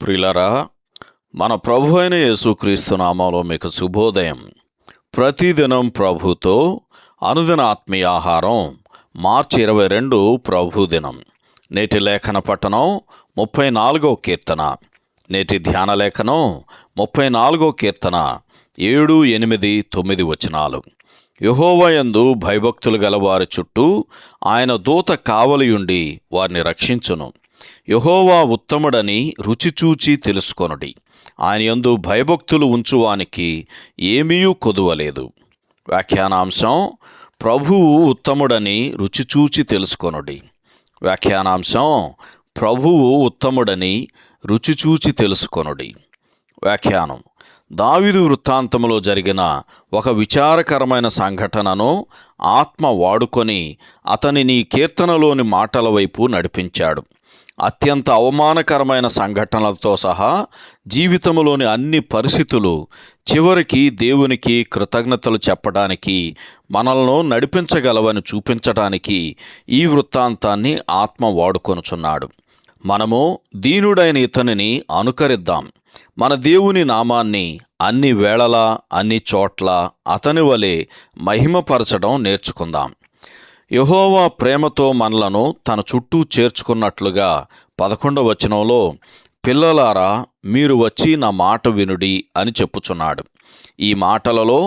ప్రియులారా, మన ప్రభు అయిన యేసుక్రీస్తు నామములో మీకు శుభోదయం. ప్రతిదినం ప్రభుతో అనుదిన ఆత్మీయ ఆహారం. మార్చి 22 ప్రభు దినం. నేటి లేఖన పట్టణం 34వ కీర్తన. నేటి ధ్యాన లేఖనం 34వ కీర్తన 7, 8, 9 వచనాలు. యెహోవా యందు భయభక్తులు గల వారి చుట్టూ ఆయన దూత కావలియుండి వారిని రక్షించును. యెహోవా ఉత్తముడని రుచిచూచి తెలుసుకొనుడి. ఆయన యందు భయభక్తులు ఉంచువానికి ఏమీయూ కొదువలేదు. వ్యాఖ్యానాంశం: ప్రభువు ఉత్తముడని రుచిచూచి తెలుసుకొనుడి. వ్యాఖ్యానాంశం: ప్రభువు ఉత్తముడని రుచిచూచి తెలుసుకొనుడి. వ్యాఖ్యానం: దావీదు వృత్తాంతములో జరిగిన ఒక విచారకరమైన సంఘటనను ఆత్మ వాడుకొని అతనిని కీర్తనలోని మాటల వైపు నడిపించాడు. అత్యంత అవమానకరమైన సంఘటనలతో సహా జీవితంలోని అన్ని పరిస్థితులు చివరికి దేవునికి కృతజ్ఞతలు చెప్పడానికి, మనల్ని నడిపించగలవని చూపించడానికి ఈ వృత్తాంతాన్ని ఆత్మ వాడుకొనుచున్నాడు. మనము దీనుడైన ఇతనిని అనుకరిద్దాం. మన దేవుని నామాన్ని అన్ని వేళలా అన్ని చోట్ల అతని వలె మహిమపరచడం నేర్చుకుందాం. యెహోవా ప్రేమతో మనలను తన చుట్టూ చేర్చుకున్నట్లుగా 11వ వచనంలో పిల్లలారా మీరు వచ్చి నా మాట వినుడి అని చెప్పుచున్నాడు. ఈ మాటలలో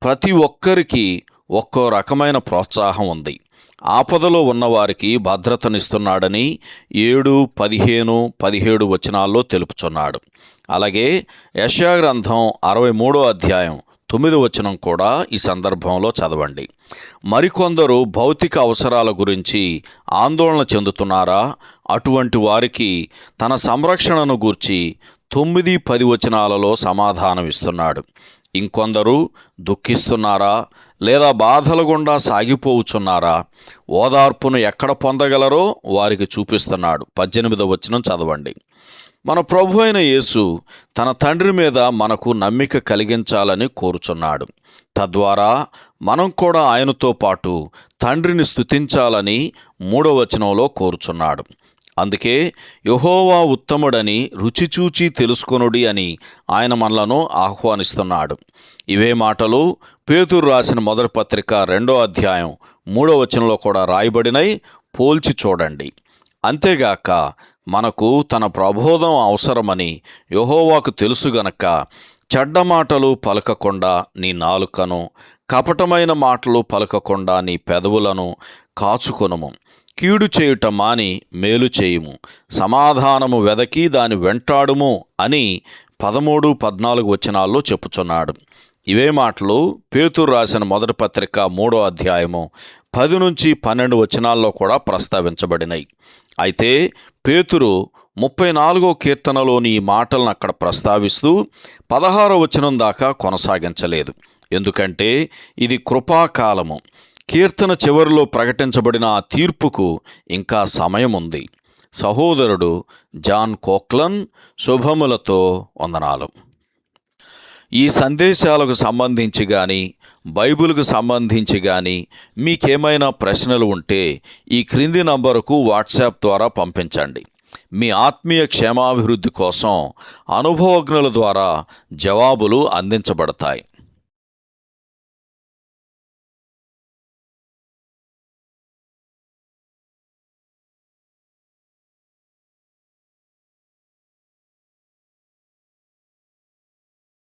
ప్రతి ఒక్కరికి ఒక్కో రకమైన ప్రోత్సాహం ఉంది. ఆపదలో ఉన్నవారికి భద్రతనిస్తున్నాడని 7, 15, 17 వచనాల్లో తెలుపుచున్నాడు. అలాగే యెషయా గ్రంథం 63వ అధ్యాయం 9వ వచనం కూడా ఈ సందర్భంలో చదవండి. మరికొందరు భౌతిక అవసరాల గురించి ఆందోళన చెందుతున్నారా? అటువంటి వారికి తన సంరక్షణను గూర్చి 9, 10 వచనాలలో సమాధానమిస్తున్నాడు. ఇంకొందరు దుఃఖిస్తున్నారా లేదా బాధల గుండా సాగిపోవుచున్నారా? ఓదార్పును ఎక్కడ పొందగలరో వారికి చూపిస్తున్నాడు. 18వ వచనం చదవండి. మన ప్రభు అయిన యేసు తన తండ్రి మీద మనకు నమ్మిక కలిగించాలని కోరుచున్నాడు. తద్వారా మనం కూడా ఆయనతో పాటు తండ్రిని స్తుతించాలని 3వ వచనంలో కోరుచున్నాడు. అందుకే యెహోవా ఉత్తముడని రుచిచూచి తెలుసుకొనుడి అని ఆయన మనలను ఆహ్వానిస్తున్నాడు. ఇవే మాటలు పేతురు రాసిన మొదటి పత్రిక 2వ అధ్యాయం 3వ వచనంలో కూడా రాయబడినై పోల్చి చూడండి. అంతేగాక మనకు తన ప్రబోధం అవసరమని యెహోవాకు తెలుసు గనక చెడ్డ మాటలు పలకకుండా నీ నాలుకను, కపటమైన మాటలు పలకకుండా నీ పెదవులను కాచుకొనుము. కీడు చేయుట మాని మేలు చేయుము, సమాధానము వెదకి దాని వెంటాడుము అని 13, 14 వచనాల్లో చెప్పుచున్నాడు. ఇవే మాటలు పేతురు రాసిన మొదటి పత్రిక 3వ అధ్యాయము 10 నుంచి 12 వచనాల్లో కూడా ప్రస్తావించబడినాయి. అయితే పేతురు 34వ కీర్తనలోని ఈ మాటలను అక్కడ ప్రస్తావిస్తూ 16వ వచనం దాకా కొనసాగించలేదు. ఎందుకంటే ఇది కృపాకాలము. కీర్తన చివరిలో ప్రకటించబడిన ఆ తీర్పుకు ఇంకా సమయం ఉంది. సహోదరుడు జాన్ కోక్లన్ శుభములతో వందనాలు. ఈ సందేశాలకు సంబంధించి కానీ బైబిల్కు సంబంధించి కానీ మీకేమైనా ప్రశ్నలు ఉంటే ఈ క్రింది నంబరుకు వాట్సాప్ ద్వారా పంపించండి. మీ ఆత్మీయ క్షేమాభివృద్ధి కోసం అనుభవజ్ఞుల ద్వారా జవాబులు అందించబడతాయి.